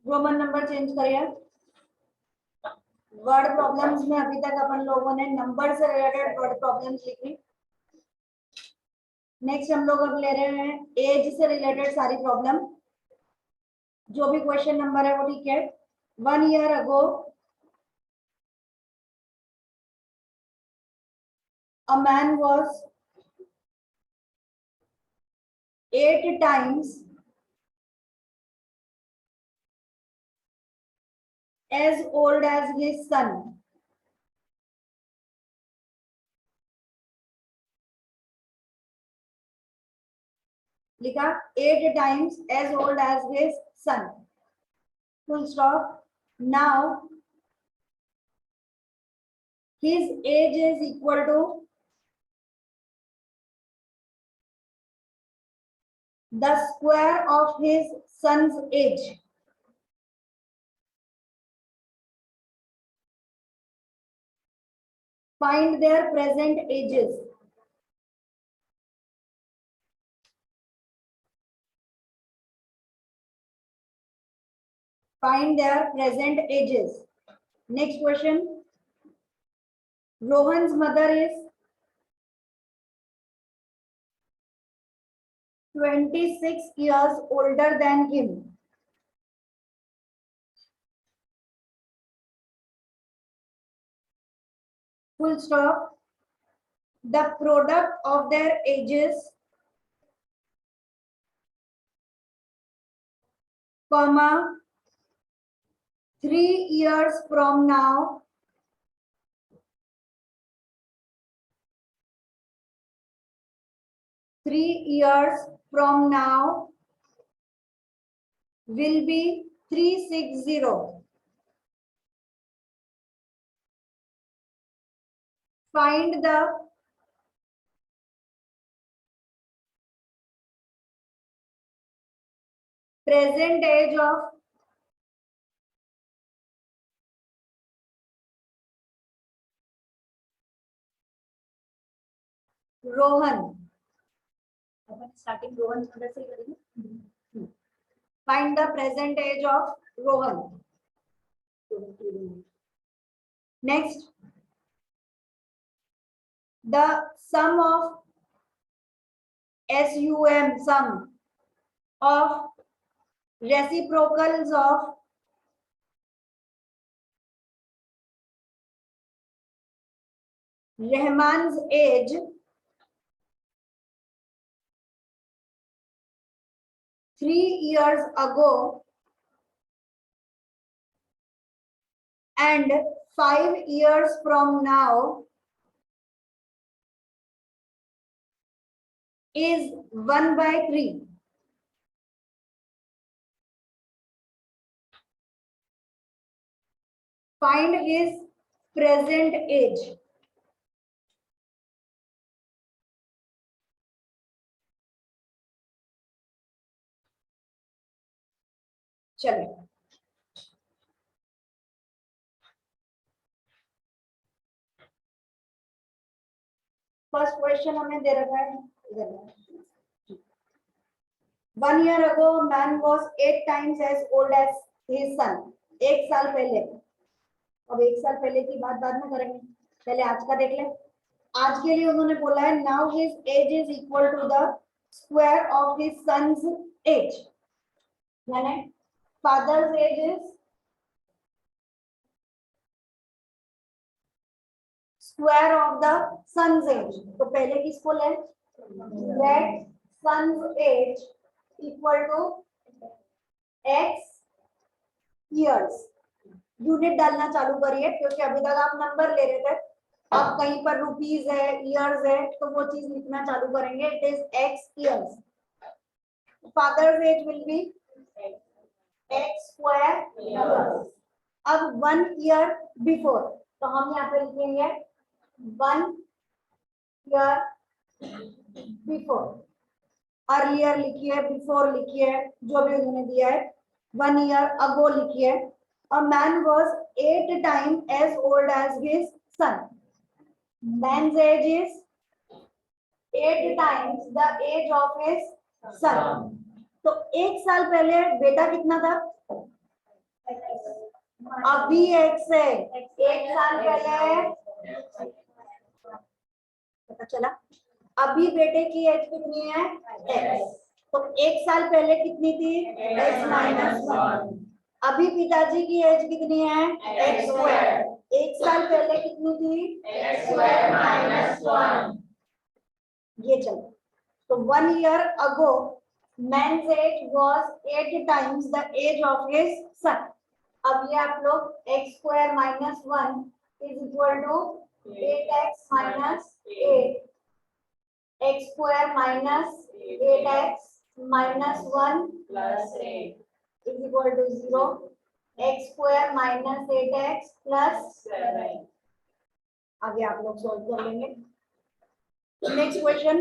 Roman number change करिए। Word problems में अभी तक अपन लोगों ने नंबर से रिलेटेड वर्ड प्रॉब्लम्स लिखी। नेक्स्ट हम लोग अब ले रहे हैं एज से रिलेटेड सारी प्रॉब्लम। जो भी क्वेश्चन नंबर है वो ठीक है। 1 year ago a man was 8 times as old as his son. लिखा 8 times as old as his son. Full stop. Now his age is equal to the square of his son's age. Find their present ages. Find their present ages. Next question. Rohan's mother is 26 years older than him. Full stop. The product of their ages, comma, 3 years from now, will be 360. Find the present age of Rohan. Starting Rohan से करेंगे. Find the present age of Rohan. Next, the sum of sum of reciprocals of Rahman's age three years ago and 5 years from now is 1/3. Find his present age. चलिए, first question हमें दे रखा है इधर. 1 year ago man was 8 times as old as his son. 1 साल पहले. अब 1 साल पहले की बात बाद में करेंगे, पहले आज का देख ले. आज के लिए उन्होंने बोला है now his age is equal to the square of his son's age. यानी father's age is square of the son's age. तो पहले किसको ले, let son's age equal to x years. Unit डालना चालू करिए क्योंकि अभी तक आप नंबर ले रहे थे. अब कहीं पर रुपीस है, ईयर्स है, तो वो चीज लिखना चालू करेंगे. It is x years. Father's age will be x square years. अब 1 year बिफोर, तो हम यहाँ पे लिखेंगे 1 year बिफोर. अर्लियर लिखिए, बिफोर लिखिए, जो भी उन्होंने दिया है. 1 year ago लिखिए. A man was 8 times as old as his son. Man's age is 8 times the age of his son. तो 1 साल पहले बेटा कितना था, अभी x है, 1 साल पहले पता चला। अभी बेटे की एज कितनी है x, तो 1 साल पहले कितनी थी x-1। अभी पिताजी की एज कितनी है x², 1 साल पहले कितनी थी x²-1। ये चलो, तो 1 year ago man's age was 8 times the age of his son। अब ये आप लोग x²-1 is equal to 8x minus 8, x²-8x minus 1 plus 8 is equal to 0, x²-8x plus 7 आगे आप लोग सॉल्व कर लेंगे। Next question,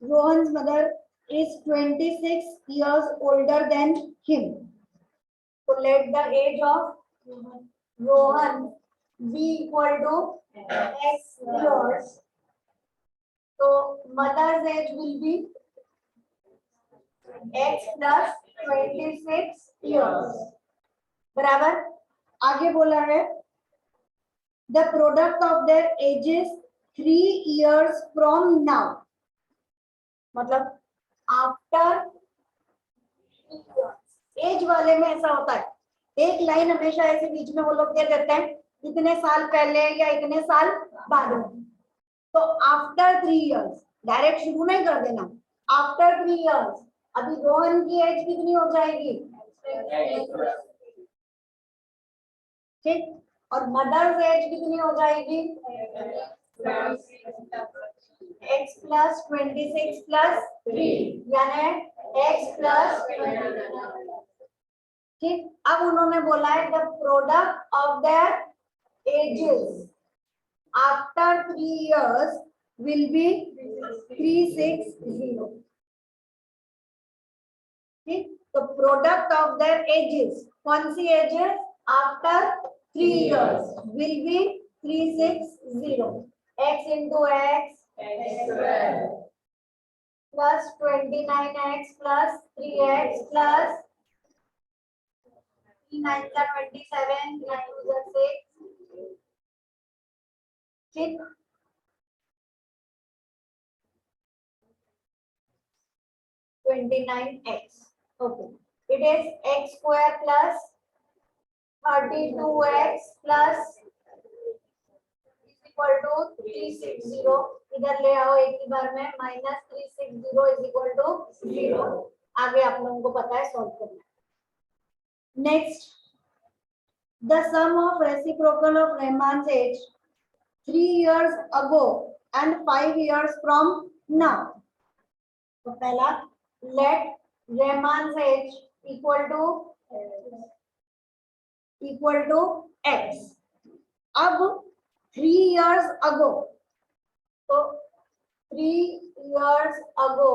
Rohan's mother is 26 years older than him, so let the age of Rohan be equal to x years, so mother's age will be x plus 26 years बराबर। आगे बोला है the product of their ages 3 years from now, मतलब after as वाले में ऐसा होता है, एक लाइन हमेशा ऐसे बीच में वो लोग दे देते हैं इतने साल पहले या इतने साल बाद में, तो आफ्टर 3 इयर्स डायरेक्ट शुरू नहीं कर देना, आफ्टर 3 इयर्स। अभी रोहन की एज कितनी हो जाएगी, ठीक, और मदर्स एज कितनी हो जाएगी x plus 26 plus 3 यानी x plus 29। ठीक, अब उन्होंने बोला है the product of their ages after 3 years will be 360। ठीक, तो प्रोडक्ट ऑफ देयर एजेस, कौन सी ages, after 3 years will be 360, x into x plus 29x plus 3x plus 3 9 27, 9 6, ठीक, 29x, okay, it is x square plus 32x plus equal to 360, इधर ले आओ एक ही बार में, माइनस 360 इज इक्वल टू 0। आगे आप लोगों को पता है सॉल्व करना। Next, the sum of reciprocal of Rahman's age 3 years ago and 5 years from now, तो पहला let Rahman's age equal to x। अब 3 years ago, तो 3 years ago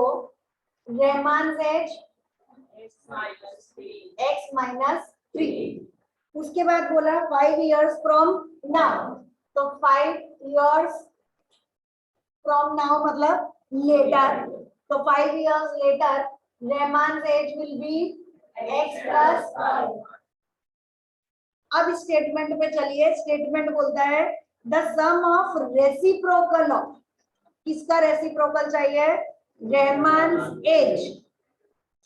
Rahman's age x minus 3, उसके बाद बोला 5 years from now, तो 5 years from now मतलब later, तो 5 years later Rahman's age will be x plus 5। अब स्टेटमेंट पे चलिए, स्टेटमेंट बोलता है the sum of reciprocal of, किसका रेसिप्रोकल चाहिए, रहमान's age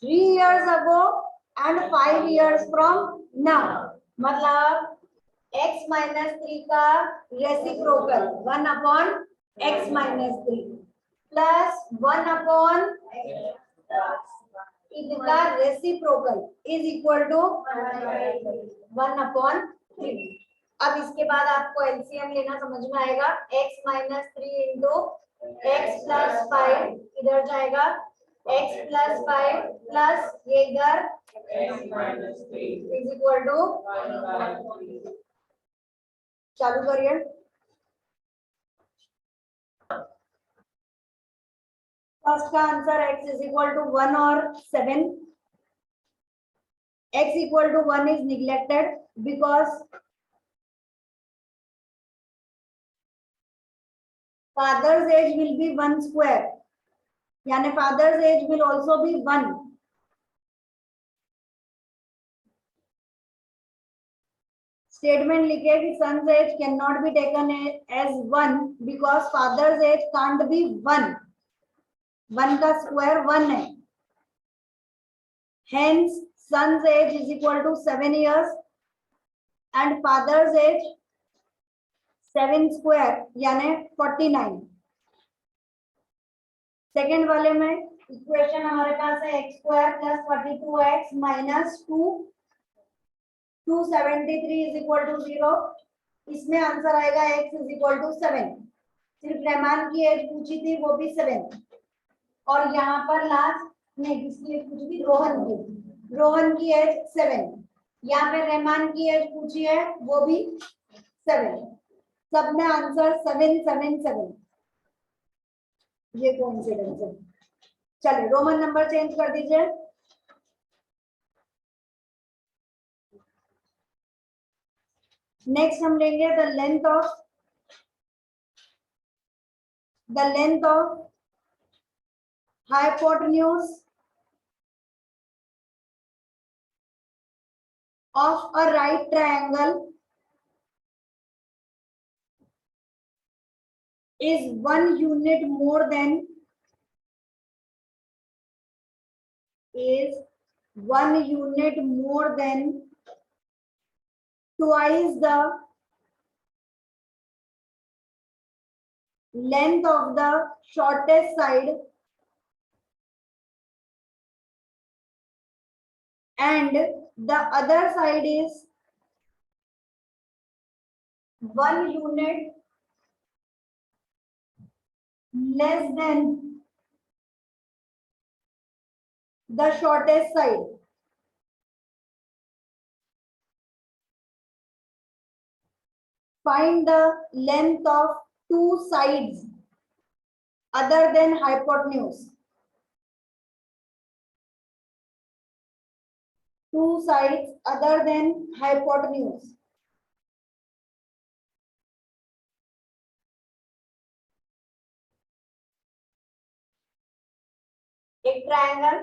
3 years ago and 5 years from now, मतलब x minus 3 का reciprocal 1 upon x minus 3 plus 1 upon इनका reciprocal is equal to 1 upon 3। अब इसके बाद आपको एलसीएम लेना समझ में आएगा, x minus 3 into x plus 5 इधर जाएगा, x plus 5 प्लस ये इधर इज इक्वल टू, चालू करिए। फर्स्ट का answer x is equal to 1 और 7, x equal to 1 is neglected because father's age will be 1 square, यानी father's age will also be 1, statement लिखे कि son's age can not be taken as 1 because father's age can't be 1. 1 का square 1 है. Hence, son's age is equal to 7 years and father's age 7 square यानी 49. Second वाले में equation हमारे पास है x square plus 42x minus 273 is equal to 0. इसमें answer आएगा x is equal to 7. सिर्फ रहमान की एज पूछी थी, वो भी 7. और यहाँ पर लास्ट नहीं, किसकी एज पूछी थी? रोहन की एज 7. यहाँ पे रहमान की एज पूछी है, वो भी 7. सब में आंसर 7 7 7. ये कोइंसिडेंस है. चलिए रोमन नंबर चेंज कर दीजिए. नेक्स्ट हम लेंगे the length of hypotenuse of a right triangle is 1 unit more than twice the length of the shortest side and the other side is 1 unit less than the shortest side. Find the length of two sides other than hypotenuse. Two sides other than hypotenuse. एक triangle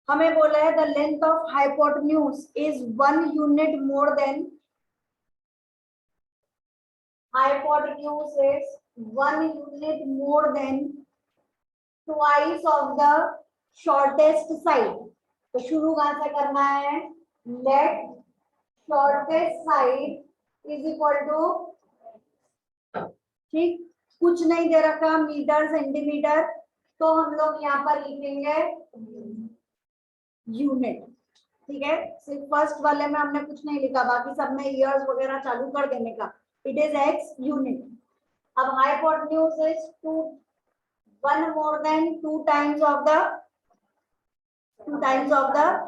हमें बोला है the length of hypotenuse is 1 unit more than twice of the shortest side. तो शुरू कहां से करना है? Let shortest side is equal to, ठीक, कुछ नहीं दे रखा मीटर सेंटीमीटर, तो हम लोग यहाँ पर लिखेंगे यूनिट. ठीक है, सिर्फ फर्स्ट वाले में हमने कुछ नहीं लिखा, बाकी सब में ईयर्स वगैरह चालू कर देने का. It is x unit. अब hypotenuse is 1 more than 2 times of the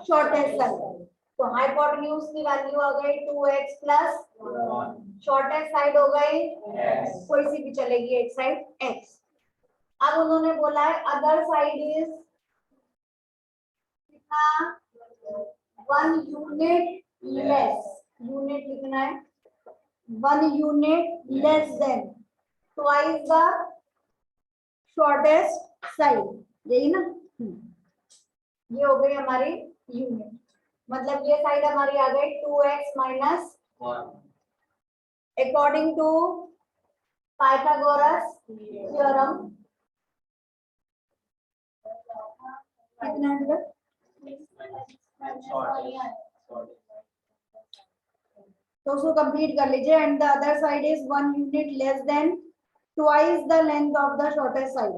shortest circle. तो हाइपोटेन्यूज की वैल्यू आ गई 2x प्लस शॉर्टेस्ट साइड हो गई कोई सी भी चलेगी, एक साइड x. अब उन्होंने बोला है अदर साइड इज कितना? 1 यूनिट लेस. यूनिट लिखना है 1 unit less than twice the shortest side. यही ना, ये हो गई हमारी यूनिट. मतलब ये साइड हमारी आ गई 2x minus 1 according to Pythagoras theorem. कितना है? तो उसको कंप्लीट कर लीजिए. And the other side is 1 unit less than twice the length of the shortest side.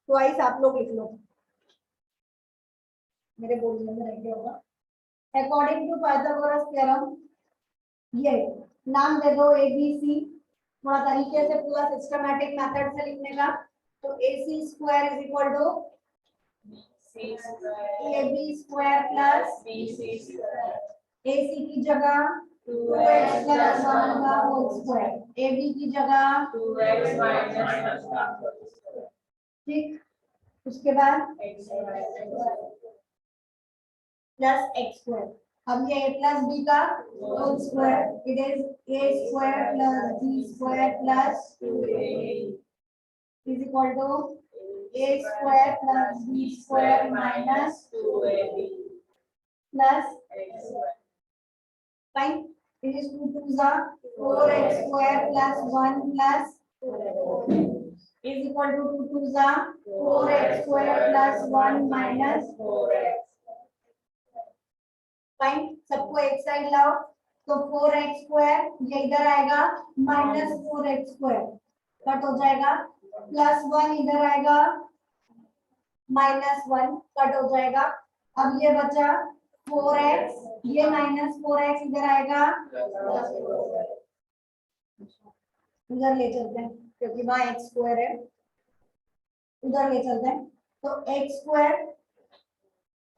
Twice आप लोग लिख लो, मेरे बोलने में रह गया होगा. अकॉर्डिंग टू पाइथागोरस थ्योरम, ये नाम दे दो ABC, थोड़ा तरीके से पूरा सिस्टमैटिक मेथड से लिखने का. तो AC square is equal to AB square plus BC square. AC की जगह 2x प्लस 1 का होल स्क्वायर, AB की जगह 2x माइनस 1 का होल स्क्वायर. ठीक, उसके बाद प्लस x स्क्वायर. अब ये a प्लस b का whole square. It is a square plus b square plus 2a is equal to a square plus b square minus 2ab plus x square. Fine, it is 2 2 जा 4x square plus 1 plus is equal to 2 2 जा 4x square plus 1 minus 4x। Fine, सबको एक side लाओ, तो 4x square ये इधर आएगा minus 4x square cut हो जाएगा, प्लस 1 इधर आएगा माइनस 1 कट हो जाएगा। अब ये बचा 4x, ये माइनस 4x इधर आएगा, उधर ले चलते हैं क्योंकि वहां x स्क्वायर है, उधर ले चलते हैं। तो x स्क्वायर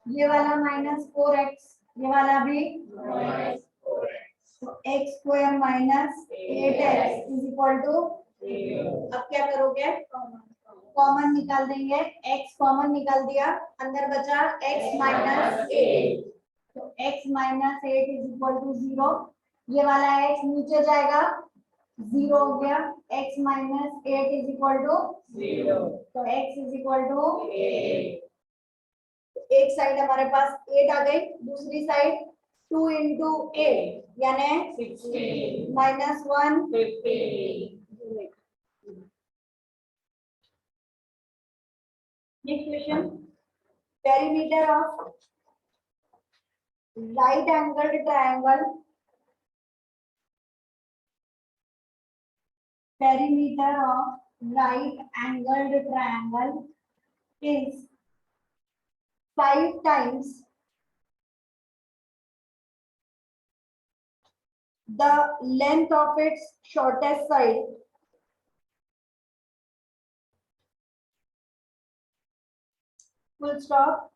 ये वाला माइनस 4x, ये वाला भी माइनस 4x, तो x square minus 8x is equal to 0। अब क्या करोगे, कॉमन निकाल देंगे, x कॉमन निकाल दिया, अंदर बचा x माइनस 8, तो x minus 8 is equal to 0। ये वाला x नीचे जाएगा, 0 हो गया, x minus 8 is equal to 0, तो x इज इक्वल टू 8। एक साइड हमारे पास 8 आ गई, दूसरी साइड 2 इंटू 8 यानी 16 minus 1 15। Next question, perimeter of right angled triangle, perimeter of right angled triangle is 5 times the length of its shortest side full stop.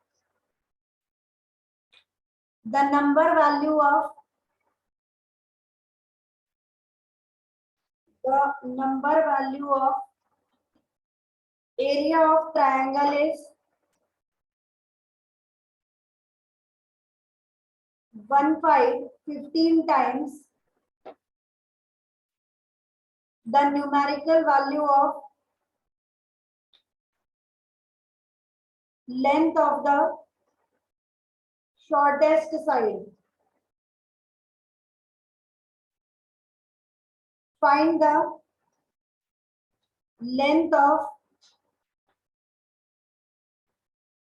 The number value of area of triangle is 15 times the numerical value of length of the shortest side. Find the length of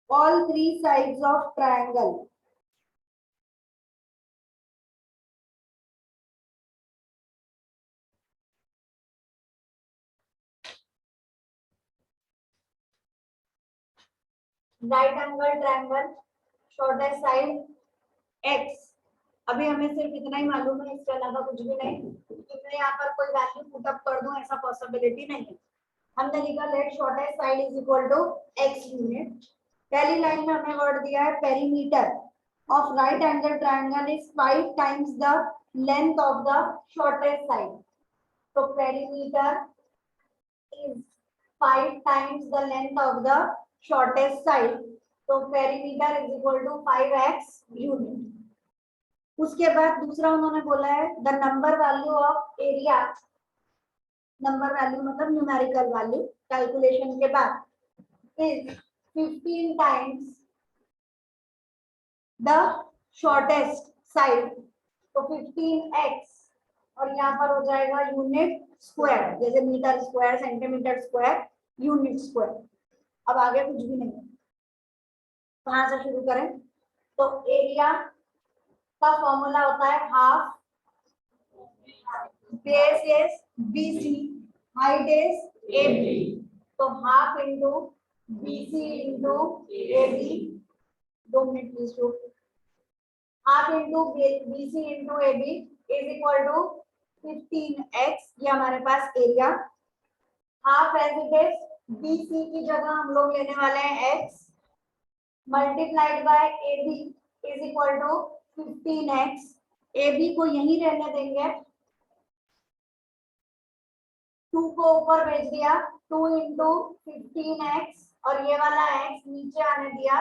all three sides of triangle. Right angle triangle, shortest side x। अभी हमें सिर्फ इतना ही मालूम है, इसके अलावा कुछ भी नहीं, क्योंकि मैं यहाँ पर कोई वैल्यू पुट अप कर दूं ऐसा पॉसिबिलिटी नहीं है। हमने लिखा let shortest side is equal to x unit. पहली लाइन में हमें वर्ड दिया है perimeter of right angle triangle is 5 times the length of the shortest side. तो perimeter is 5 times the length of the shortest side, तो perimeter is equal to 5x unit. उसके बाद दूसरा उन्होंने बोला है the number value of area, number value मतलब numerical value calculation के बाद is 15 times the shortest side, तो 15x और यहाँ पर हो जाएगा यूनिट स्क्वायर, जैसे metre square, centimetre square, unit square. अब आगे कुछ भी नहीं है, कहां से शुरू करें, तो एरिया का फॉर्मूला होता है half base is BC, height is AB, तो half into BC into AB, 2 minute please two, half into BC into AB is equal to 15x, ये हमारे पास area. Half as it is, BC की जगह हम लोग लेने वाले हैं x multiplied by AB is equal to 15x। AB को यहीं रहने देंगे, 2 को ऊपर भेज दिया, 2 इंटू 15x और ये वाला x नीचे आने दिया,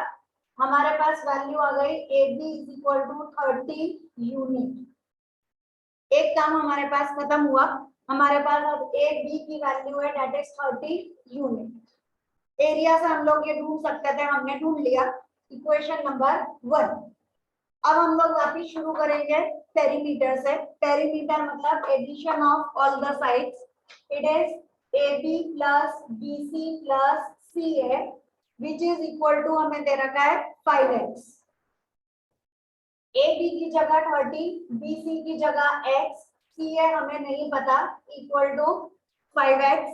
हमारे पास वैल्यू आ गई AB is equal to 30 unit. एक काम हमारे पास खत्म हुआ, हमारे पास अब AB की वैल्यू है दैट इज 30 यूनिट। एरिया से हम लोग ये ढूंढ सकते थे, हमने ढूंढ लिया। इक्वेशन नंबर 1, अब हम लोग वापिस शुरू करेंगे पेरीमीटर से। पेरीमीटर मतलब addition of all the sides. It is AB plus BC plus CA which is equal to हमें दे रखा है 5x। AB की जगह 30, BC की जगह x, CA हमें नहीं पता, equal to 5x।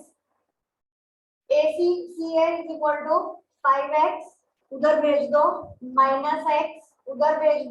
AC CA is equal to 5x, उधर भेज दो, माइनस x उधर भेज दो,